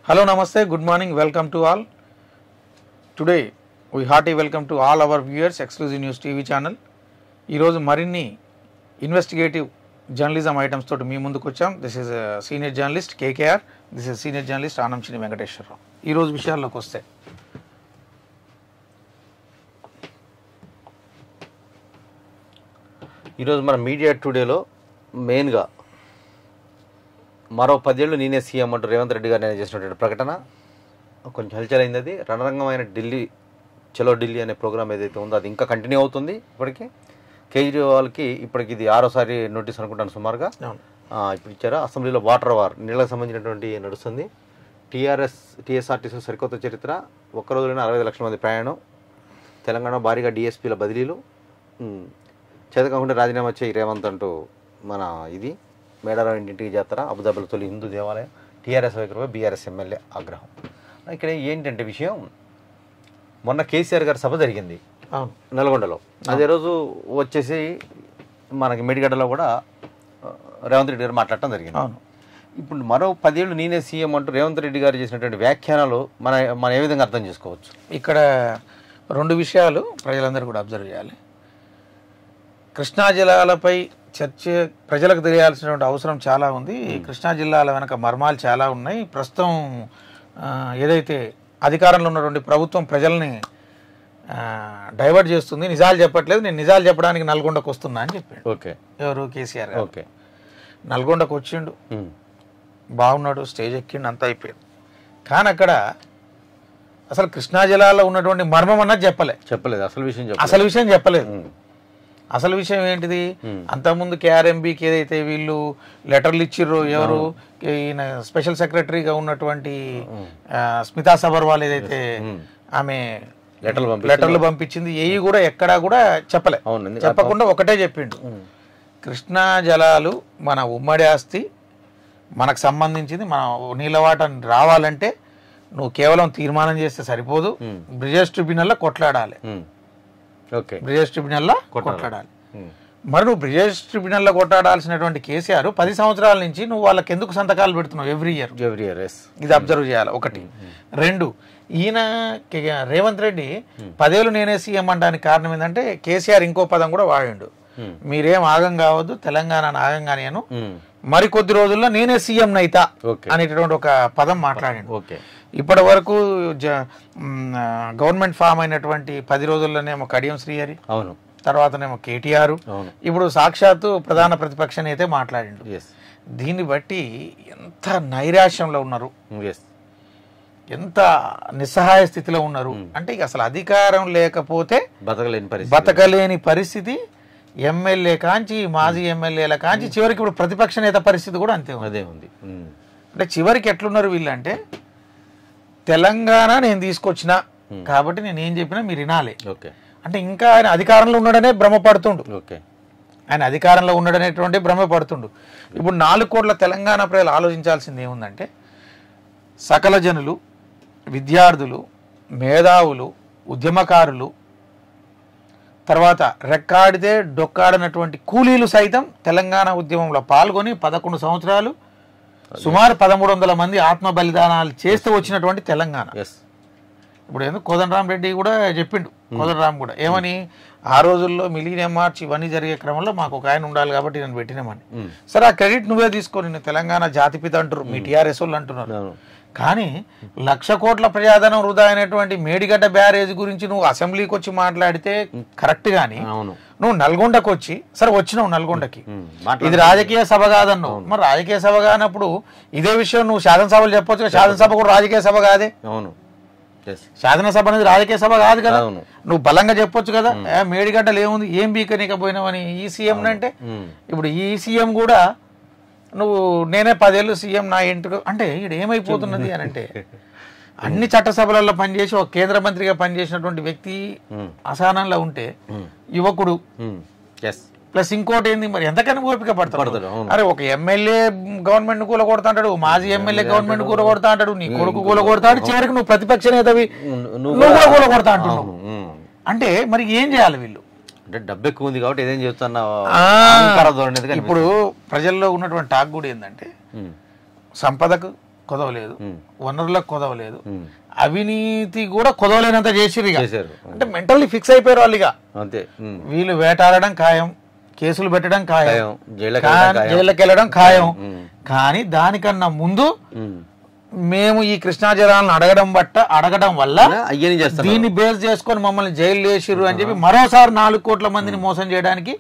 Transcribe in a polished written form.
Hello, Namaste, good morning, welcome to all. Today, we hearty welcome to all our viewers, Exclusive News TV channel. ఈరోజు మరిన్ని investigative journalism items తోటి మీ ముందుకు వచ్చాం. This is senior journalist KKR, this is senior journalist Ananchini Venkateswararao. ఈరోజు విషయాల్లోకి వస్తే ఈరోజు మన మీడియా టుడేలో మెయిన్గా మరో 10 ఏళ్ళు నేనే సీఎం అంటూ రేవంత్ రెడ్డి గారు నేను చేసినటువంటి ప్రకటన కొంచెం హల్చల్ అయింది. అది రణరంగమైన ఢిల్లీ చలో ఢిల్లీ అనే ప్రోగ్రామ్ ఏదైతే ఉందో అది ఇంకా కంటిన్యూ అవుతుంది. ఇప్పటికీ కేజ్రీవాల్కి ఇప్పటికి ఇది 6వ సారి నోటీస్ అనుకుంటాను సుమారుగా. ఇప్పుడు ఇచ్చారా అసెంబ్లీలో వాటర్ వార్ నీళ్ళకి సంబంధించినటువంటి నడుస్తుంది. టీఎస్ఆర్టీసీ సరికొత్త చరిత్ర, ఒక్కరోజులోనే 65 లక్షల మంది ప్రయాణం, తెలంగాణ భారీగా డిఎస్పీల బదిలీలు, చేతకాకుండా రాజీనామా చేయి రేవంత్ అంటూ మన ఇది మేడారం ఇంటింటికి జాతర, అబుదాబిలో తొలి హిందూ దేవాలయం, టీఆర్ఎస్ వైఖరిపై బీఆర్ఎస్ ఎమ్మెల్యే ఆగ్రహం. ఇక్కడ ఏంటంటే విషయం, మొన్న కేసీఆర్ గారి సభ జరిగింది నల్గొండలో. అదే రోజు వచ్చేసి మనకి మేడిగడ్డలో కూడా రేవంత్ రెడ్డి గారు మాట్లాడటం జరిగింది. ఇప్పుడు మరో 10 ఏళ్ళు నేనే సీఎం అంటూ రేవంత్ రెడ్డి గారు చేసినటువంటి వ్యాఖ్యానాలు మనం ఏ విధంగా అర్థం చేసుకోవచ్చు? ఇక్కడ 2 విషయాలు ప్రజలందరూ కూడా అబ్జర్వ్ చేయాలి. కృష్ణా జిల్లాలపై చర్చ ప్రజలకు తెలియాల్సినటువంటి అవసరం చాలా ఉంది. కృష్ణా జిల్లాల వెనక మర్మాలు చాలా ఉన్నాయి. ప్రస్తుతం ఏదైతే అధికారంలో ఉన్నటువంటి ప్రభుత్వం ప్రజల్ని డైవర్ట్ చేస్తుంది, నిజాలు చెప్పట్లేదు, నేను నిజాలు చెప్పడానికి నల్గొండకు వస్తున్నా అని చెప్పాడు. ఓకే, ఎవరు? కేసీఆర్. ఓకే, నల్గొండకు వచ్చిండు, బాగున్నాడు, స్టేజ్ ఎక్కిండు, అంతా అయిపోయింది. కానీ అక్కడ అసలు కృష్ణా జిల్లాలో ఉన్నటువంటి మర్మం అన్నది చెప్పలేదు. అసలు విషయం చెప్పలేదు. అసలు విషయం ఏంటిది? అంతకుముందు కేఆర్ఎంబీకి ఏదైతే వీళ్ళు లెటర్లు ఇచ్చిర్రో, ఎవరు ఈయన స్పెషల్ సెక్రటరీగా ఉన్నటువంటి స్మితా సబర్వాల్ ఏదైతే ఆమె లెటర్లు పంపించింది, ఏవి కూడా ఎక్కడా కూడా చెప్పకుండా ఒకటే చెప్పిండు, కృష్ణా జలాలు మన ఉమ్మడి ఆస్తి, మనకు సంబంధించింది, మన నీళ్ళవాట రావాలంటే నువ్వు కేవలం తీర్మానం చేస్తే సరిపోదు, బ్రిజేష్ ట్రిబ్యునల్లో కొట్లాడాలి. బ్రిజేష్ ట్రిబ్యునల్లో కొట్లాడాలి. మరి నువ్వు బ్రిజేష్ ట్రిబ్యునల్లో కొట్లాడాల్సినటువంటి కేసీఆర్ 10 సంవత్సరాల నుంచి నువ్వు వాళ్ళకి ఎందుకు సంతకాలు పెడుతున్నావు ఎవ్రీ ఇయర్? ఇది అబ్జర్వ్ చేయాలి. 1. 2, ఈయన రేవంత్ రెడ్డి 10 ఏళ్ళు నేనే సీఎం అనడానికి కారణం ఏంటంటే కేసీఆర్ ఇంకో పదం కూడా వాడిండు, మీరేం ఆగం కావద్దు, తెలంగాణ ఆగంగా నేను మరికొద్ది రోజుల్లో నేనే సీఎం నైతా అనేటటువంటి ఒక పదం మాట్లాడిండు. ఇప్పటి వరకు గవర్నమెంట్ ఫామ్ అయినటువంటి 10 రోజుల్లోనేమో కడియం శ్రీహరి, తర్వాతనేమో కేటీఆర్, ఇప్పుడు సాక్షాత్తు ప్రధాన ప్రతిపక్ష నేతే మాట్లాడిండు. దీన్ని బట్టి ఎంత నైరాశ్యంలో ఉన్నారు, ఎంత నిస్సహాయ స్థితిలో ఉన్నారు అంటే అసలు అధికారం లేకపోతే బతకలేని పరిస్థితి. ఎమ్మెల్యే కాంచి, మాజీ ఎమ్మెల్యేల కాంచి, చివరికి ఇప్పుడు ప్రతిపక్ష నేత పరిస్థితి కూడా అంతే ఉంది. అంటే చివరికి ఎట్లున్నారు వీళ్ళంటే, తెలంగాణ నేను తీసుకొచ్చిన కాబట్టి నేను ఏం చెప్పినా మీరు వినాలి అంటే, ఇంకా ఆయన అధికారంలో ఉన్నాడనే భ్రమపడుతుండు, ఆయన అధికారంలో ఉన్నాడనేటువంటి భ్రమపడుతుండు. ఇప్పుడు 4 కోట్ల తెలంగాణ ప్రజలు ఆలోచించాల్సింది ఏముందంటే, సకల జనులు, విద్యార్థులు, మేధావులు, ఉద్యమకారులు, తర్వాత రెక్కాడితే డొక్కాడనటువంటి కూలీలు సైతం తెలంగాణ ఉద్యమంలో పాల్గొని 11 సంవత్సరాలు సుమారు 1300 మంది ఆత్మ బలిదానాలు చేస్తూ వచ్చినటువంటి తెలంగాణ. ఇప్పుడు ఎందుకు కోదండరాం రెడ్డి కూడా చెప్పిండు, కోదండరాం కూడా ఏమని, ఆ రోజుల్లో మిలీనియం మార్చ్ ఇవన్నీ జరిగే క్రమంలో మాకు ఒక ఆయన ఉండాలి కాబట్టి నేను పెట్టినామని. సరే, ఆ క్రెడిట్ నువ్వే తీసుకో, నిన్ను తెలంగాణ జాతిపిత అంటారు, మీ టీఆర్ఎస్ వాళ్ళు అంటున్నారు. కానీ 1,00,000 కోట్ల ప్రజాధనం వృధా అయినటువంటి మేడిగడ్డ బ్యారేజ్ గురించి నువ్వు అసెంబ్లీకి వచ్చి మాట్లాడితే కరెక్ట్ గాని, నువ్వు నల్గొండకు వచ్చి, సరే వచ్చినావు నల్గొండకి, ఇది రాజకీయ సభ కాదన్నావు. మరి రాజకీయ సభ కానప్పుడు ఇదే విషయం నువ్వు శాసనసభలు చెప్పొచ్చు. శాసనసభ కూడా రాజకీయ సభ కాదే, శాసనసభ అనేది రాజకీయ సభ కాదు కదా. నువ్వు బలంగా చెప్పొచ్చు కదా, మేడిగడ్డలు ఏముంది, ఏం బీకనీకపోయినావని ఈ సీఎం అంటే. ఇప్పుడు ఈ సీఎం కూడా నువ్వు నేనే 10 ఏళ్ళు సీఎం నా ఇంటికి అంటే ఇక్కడ ఏమైపోతున్నది అని అంటే, అన్ని చట్టసభలలో పనిచేసి ఒక కేంద్ర మంత్రిగా పనిచేసినటువంటి వ్యక్తి అసహనంలో ఉంటే, యువకుడు ప్లస్ ఇంకోటి ఏంది, మరి ఎంతకైనా ఓపిక పడతాడు. అరే, ఒక ఎమ్మెల్యే గవర్నమెంట్ కూల కొడతాంటాడు, మాజీ ఎమ్మెల్యే గవర్నమెంట్ కూల కొడతా అంటాడు, నీ కొడుకు కూల కొడతాడు, చివరికి నువ్వు ప్రతిపక్ష నేతవి నువ్వు కూడా కూల కొడతా అంటున్నావు. అంటే మరి ఏం చేయాలి వీళ్ళు? అంటే డబ్బు ఎక్కువ ఉంది కాబట్టి ఏదేం చెప్తున్నా. ఇప్పుడు ప్రజల్లో ఉన్నటువంటి టాక్ కూడా ఏంటంటే, సంపదకు కుదవలేదు, వనరులకు కుదవలేదు, అవినీతి కూడా కుదవలేనంత చేసిరు. అంటే మెంటల్లీ ఫిక్స్ అయిపోయారు వాళ్ళు. ఇక అంతే, వీళ్ళు వేటాడడం ఖాయం, కేసులు పెట్టడం ఖాయం, జైళ్ళకి వెళ్ళడం ఖాయం. కానీ దానికన్నా ముందు మేము ఈ కృష్ణా జలాలను అడగడం వల్ల దీన్ని బేస్ చేసుకొని మమ్మల్ని జైలు వేసిర్రు అని చెప్పి మరోసారి 4 కోట్ల మందిని మోసం చేయడానికి